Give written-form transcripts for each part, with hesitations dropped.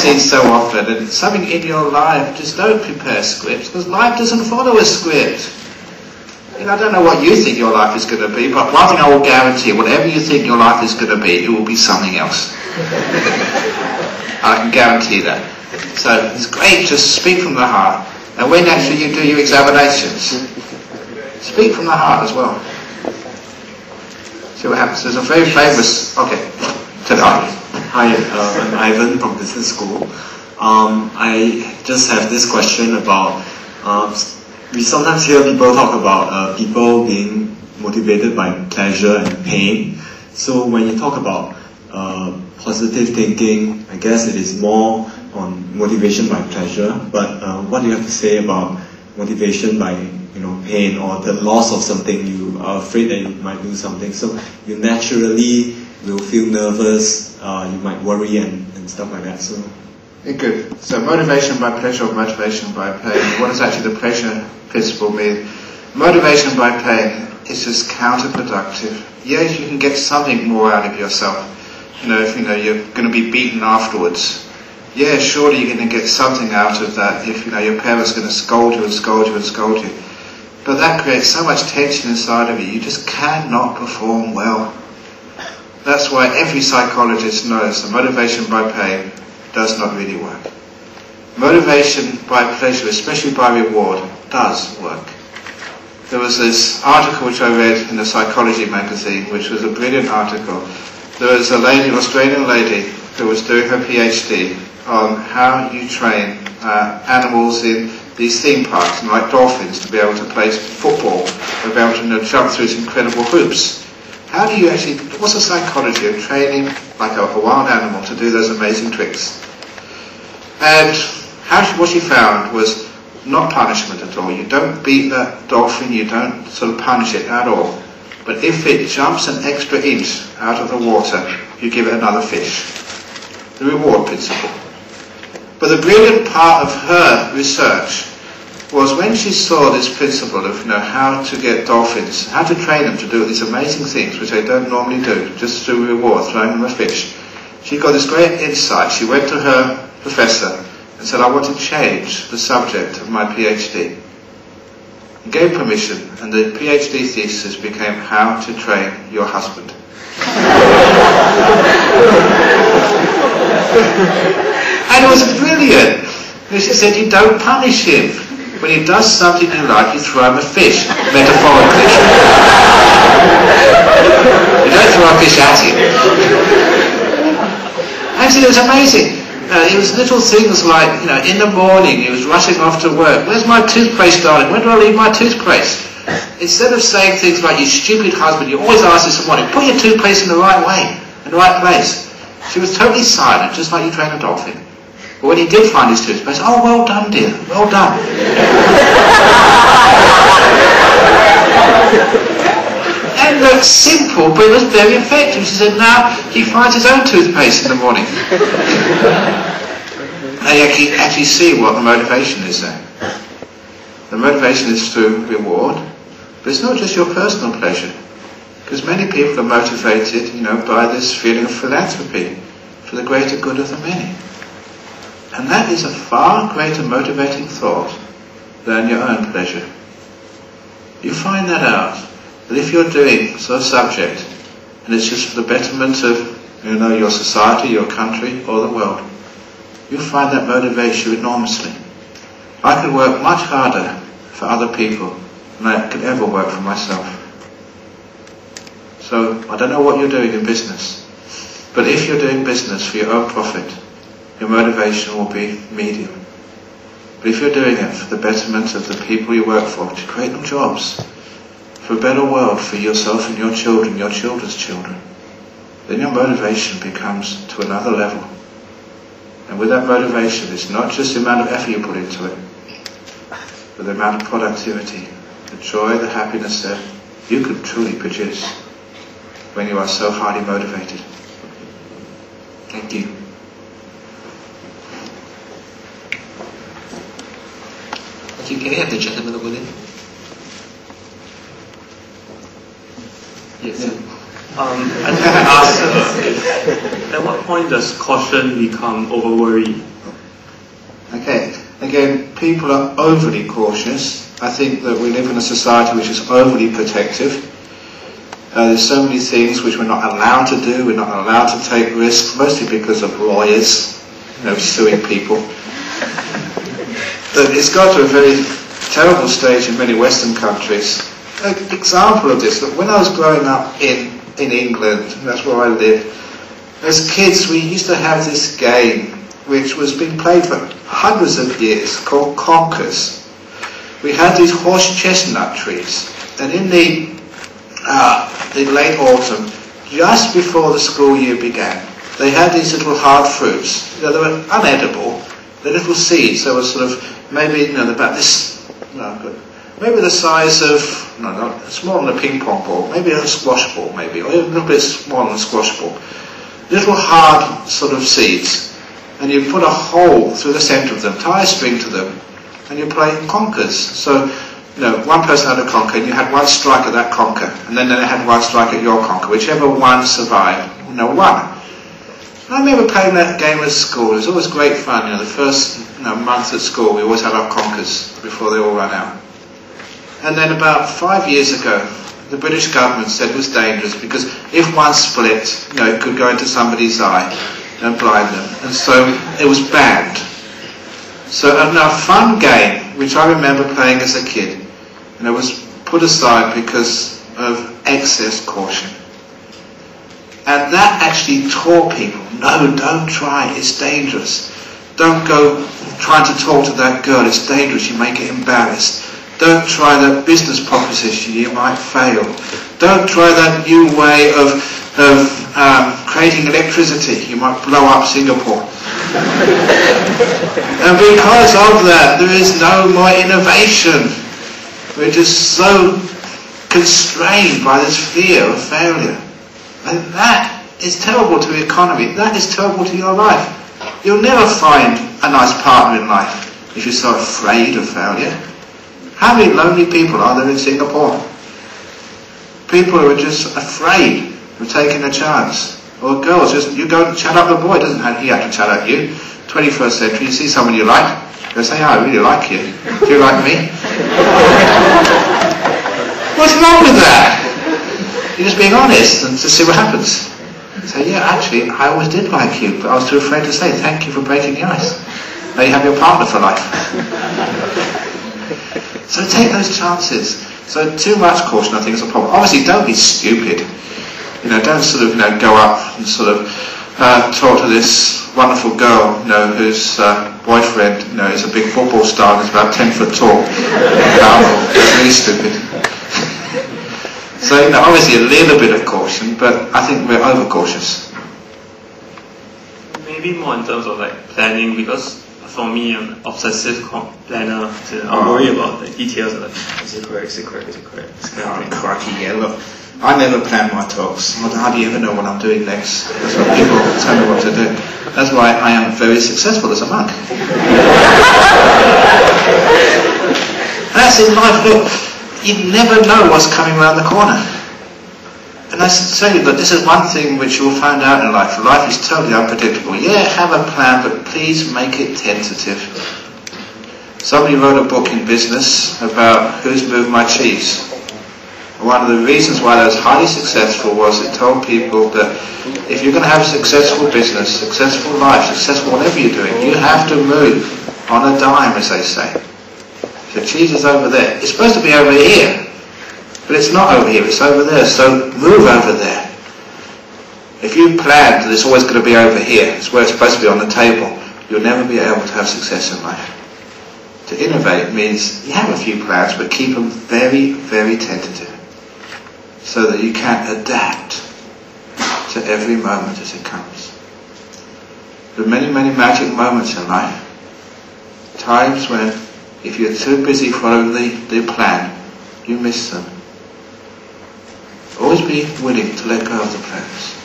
seen so often, and something in your life, just don't prepare scripts, because life doesn't follow a script. And I don't know what you think your life is going to be, but one thing I will guarantee, whatever you think your life is going to be, it will be something else. I can guarantee that. So it's great, just speak from the heart. And when actually you do your examinations, speak from the heart as well. See what happens. There's a very famous... Okay, to the heart. Hi, I'm Ivan from business school. I just have this question about... we sometimes hear people talk about people being motivated by pleasure and pain. So when you talk about positive thinking, I guess it is more on motivation by pleasure. But what do you have to say about motivation by pain, or the loss of something? You are afraid that you might lose something, so you naturally will feel nervous. You might worry and stuff like that. So. Good. So motivation by pleasure or motivation by pain. What does actually the pleasure principle mean? Motivation by pain is just counterproductive. Yes, you can get something more out of yourself. If you're going to be beaten afterwards. Yeah, surely you're going to get something out of that if your parents are going to scold you and scold you and scold you. But that creates so much tension inside of you, you just cannot perform well. That's why every psychologist knows that motivation by pain does not really work. Motivation by pleasure, especially by reward, does work. There was this article which I read in the Psychology magazine, which was a brilliant article. There was a lady, an Australian lady, who was doing her PhD on how you train animals in these theme parks, like dolphins, to be able to play football, to be able to jump through these incredible hoops. How do you actually, what's the psychology of training like a wild animal to do those amazing tricks? And what she found was not punishment at all. You don't beat that dolphin, you don't sort of punish it at all. But if it jumps an extra inch out of the water, you give it another fish. The reward principle. But the brilliant part of her research was when she saw this principle of how to get dolphins, how to train them to do these amazing things which they don't normally do, just through reward, throwing them a fish. She got this great insight. She went to her professor and said, I want to change the subject of my PhD. And gave permission, and the PhD thesis became How to Train Your Husband. And it was brilliant. She said, you don't punish him. When he does something you like, you throw him a fish, metaphorically. You don't throw a fish at him. Actually, it was amazing. It was little things like, in the morning he was rushing off to work. Where's my toothpaste, darling? When do I leave my toothpaste? Instead of saying things like, you stupid husband, you always ask this morning, put your toothpaste in the right way, in the right place. She was totally silent, just like you train a dolphin. But when he did find his toothpaste, oh, well done, dear, well done. And it looked simple, but it was very effective. She said, now he finds his own toothpaste in the morning. Now you actually see what the motivation is there. The motivation is through reward, but it's not just your personal pleasure. Because many people are motivated, by this feeling of philanthropy for the greater good of the many. And that is a far greater motivating thought than your own pleasure. You find that out, that if you're doing a subject, and it's just for the betterment of, your society, your country, or the world, you find that motivates you enormously. I could work much harder for other people than I could ever work for myself. So, I don't know what you're doing in business, but if you're doing business for your own profit, your motivation will be medium. But if you're doing it for the betterment of the people you work for, to create them jobs, for a better world for yourself and your children, your children's children, then your motivation becomes to another level. And with that motivation, it's not just the amount of effort you put into it, but the amount of productivity, the joy, the happiness that you could truly produce when you are so highly motivated. Thank you. Can I have the gentleman over there? Yes. I think I asked, at what point does caution become over-worry? again, people are overly cautious. I think that we live in a society which is overly protective. There's so many things which we're not allowed to do. We're not allowed to take risks, mostly because of lawyers, suing people. But it's got to a very terrible stage in many Western countries. An example of this, that when I was growing up in England, that's where I lived, as kids we used to have this game which was being played for hundreds of years called conkers. We had these horse chestnut trees, and in the late autumn, just before the school year began, they had these little hard fruits. They were unedible. They're little seeds. They were sort of maybe about this, maybe the size of smaller than a ping pong ball, maybe a squash ball, maybe, or a little bit smaller than a squash ball. Little hard sort of seeds, and you put a hole through the centre of them, tie a string to them, and you play conkers. So, one person had a conker, and you had one strike at that conker, and then they had one strike at your conker. Whichever one survived, won. I remember playing that game at school. It was always great fun. The first month at school, we always had our conkers before they all ran out. And then about 5 years ago, the British government said it was dangerous because if one split, it could go into somebody's eye and blind them. And so it was banned. So a fun game, which I remember playing as a kid, and it was put aside because of excess caution. And that actually taught people, no, don't try, it's dangerous. Don't go trying to talk to that girl, it's dangerous, you may get embarrassed. Don't try that business proposition, you might fail. Don't try that new way of creating electricity, you might blow up Singapore. And because of that, there is no more innovation. We're just so constrained by this fear of failure. And that is terrible to the economy. That is terrible to your life. You'll never find a nice partner in life if you're so afraid of failure. How many lonely people are there in Singapore? People who are just afraid of taking a chance. Or girls, you go and chat up a boy, doesn't he have to chat at you? 21st century, you see someone you like, they say, I really like you. Do you like me? What's wrong with that? You're just being honest and to see what happens. Say, yeah, actually, I always did like you, but I was too afraid to say thank you for breaking the ice. Now you have your partner for life. So take those chances. So too much caution, I think, is a problem. Obviously, don't be stupid. Don't sort of go up and sort of talk to this wonderful girl, whose boyfriend, is a big football star and is about 10 foot tall. That's really stupid. So, obviously a little bit of caution, but I think we're overcautious. Maybe more in terms of planning, because for me, I'm an obsessive planner. So I worry about the details of is it correct, is it correct, is it correct? Crikey, yeah, look. I never plan my talks. I hardly ever know what I'm doing next. That's why people tell me what to do. That's why I am very successful as a monk. That's in life, look. You never know what's coming around the corner. And I say that this is one thing which you'll find out in life. Life is totally unpredictable. Yeah, have a plan, but please make it tentative. Somebody wrote a book in business about who's moved my cheese. One of the reasons why that was highly successful was it told people that if you're going to have a successful business, successful life, successful whatever you're doing, you have to move on a dime, as they say. The cheese is over there. It's supposed to be over here, but it's not over here, it's over there, so move over there. If you plan that it's always going to be over here, it's where it's supposed to be on the table, you'll never be able to have success in life. To innovate means you have a few plans, but keep them very, very tentative, so that you can adapt to every moment as it comes. There are many, many magic moments in life. Times when if you're too busy following the plan, you miss them. Always be willing to let go of the plans.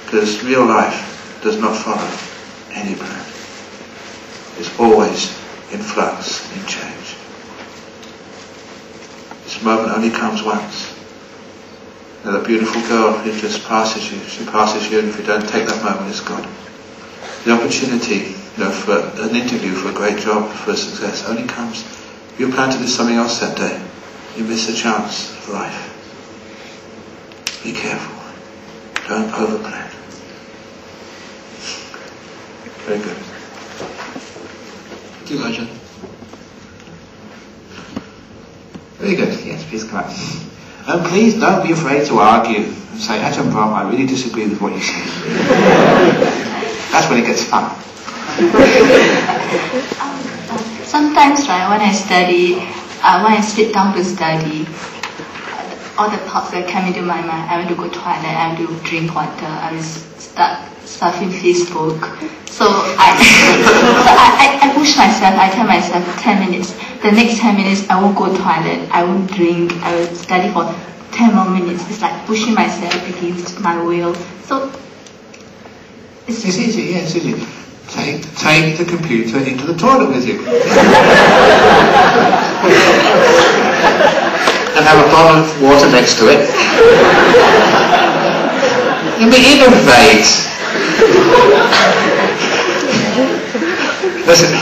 Because real life does not follow any plan. It's always in flux, in change. This moment only comes once. Now the beautiful girl who just passes you, she passes you, and if you don't take that moment, it's gone. The opportunity for an interview, for a great job, for success, only comes if you plan to do something else that day. You miss a chance of life. Be careful. Don't overplan. Very good. Thank you, Ajahn. Very good. Yes, please come up. And please don't be afraid to argue and say, Ajahn Brahm, I really disagree with what you say. That's when it gets fun. Sometimes, right, when I study, when I sit down to study, all the thoughts that come into my mind, I want to go toilet, I want to drink water, I will start surfing Facebook. So I push myself, I tell myself 10 minutes. The next 10 minutes I won't go toilet, I won't drink, I will study for 10 more minutes. It's like pushing myself against my will. So it's easy, yeah, it's easy. Take the computer into the toilet with you. And have a bottle of water next to it. Innovate. Listen,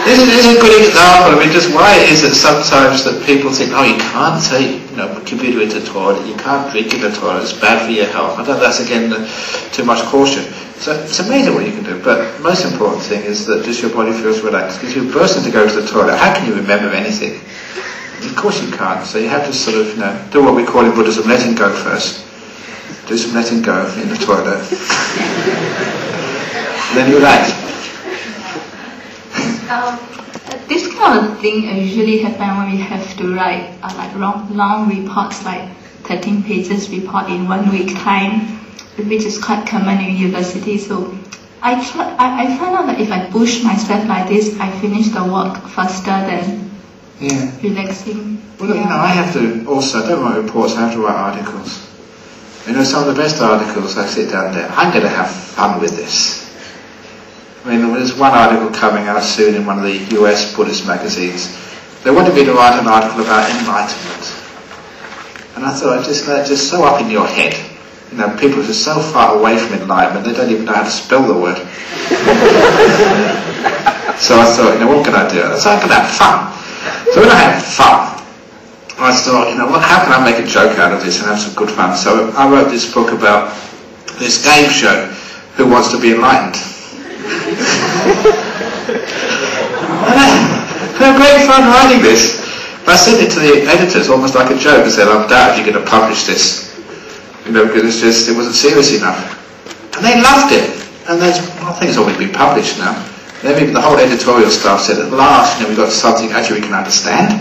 this is a good example. I mean, just why it is that sometimes that people think, oh, you can't take, a computer into the toilet, you can't drink in the toilet, it's bad for your health. I don't know, that's again too much caution. So it's amazing what you can do, but the most important thing is that just your body feels relaxed. Because you're bursting to go to the toilet, how can you remember anything? Of course you can't. So you have to sort of, do what we call in Buddhism, letting go first. Do some letting go in the toilet. And then you relax. This kind of thing usually happens when we have to write like long reports, like 13 pages report in 1 week time, which is quite common in university. So I find out that if I push myself like this, I finish the work faster than relaxing. Well, I have to also, I don't write reports, I have to write articles. Some of the best articles, I sit down there, I'm going to have fun with this. I mean, there's one article coming out soon in one of the US Buddhist magazines. They wanted me to write an article about enlightenment. And I thought, that's just so up in your head. People are just so far away from enlightenment, they don't even know how to spell the word. So I thought, what can I do? So I can have fun. So when I had fun, I thought, how can I make a joke out of this and have some good fun? So I wrote this book about this game show, Who Wants to Be Enlightened? And I had great fun writing this. I sent it to the editors almost like a joke and said, I'm doubted you're going to publish this. Because it wasn't serious enough. And they loved it. And I think it's already been published now. Then the whole editorial staff said, at last, we've got something actually we can understand.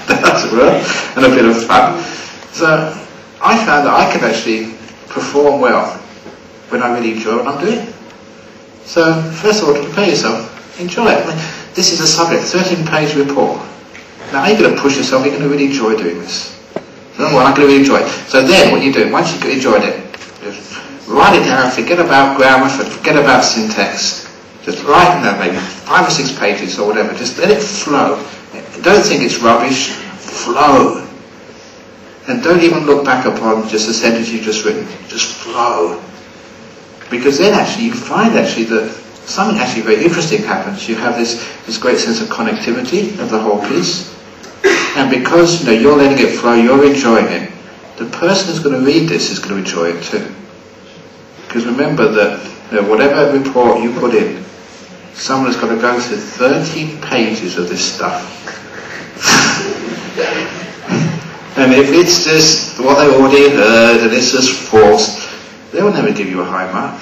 That's real. And a bit of fun. So I found that I could actually perform well when I really enjoy what I'm doing. So first of all, prepare yourself. Enjoy it. I mean, this is a subject, 13-page report. Now are you going to push yourself? You're going to really enjoy doing this. I'm going to really enjoy it. So then what you do, once you've enjoyed it, just write it down, forget about grammar, forget about syntax. Just write maybe 5 or 6 pages or whatever. Just let it flow. Don't think it's rubbish. Flow. And don't even look back upon just a sentence you've just written. Just flow. Because then actually you find that something actually very interesting happens. You have this great sense of connectivity of the whole piece. And because you're letting it flow, you're enjoying it, the person who's going to read this is going to enjoy it too. Because remember that whatever report you put in, someone has got to go through 13 pages of this stuff. And if it's just what they already heard and it's just false, they will never give you a high mark.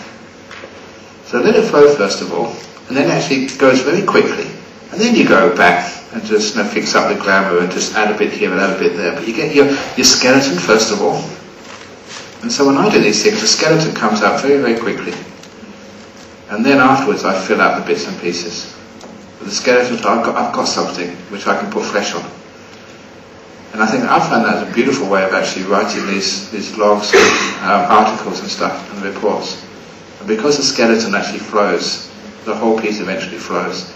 So let it flow first of all, and then actually it goes very quickly. And then you go back and just fix up the grammar and just add a bit here and add a bit there. But you get your skeleton first of all. And so when I do these things, the skeleton comes out very, very quickly. And then afterwards I fill out the bits and pieces. But the skeleton, I've got something which I can put flesh on. And I think I found that as a beautiful way of actually writing these logs, articles and stuff, and reports. And because the skeleton actually flows, the whole piece eventually flows.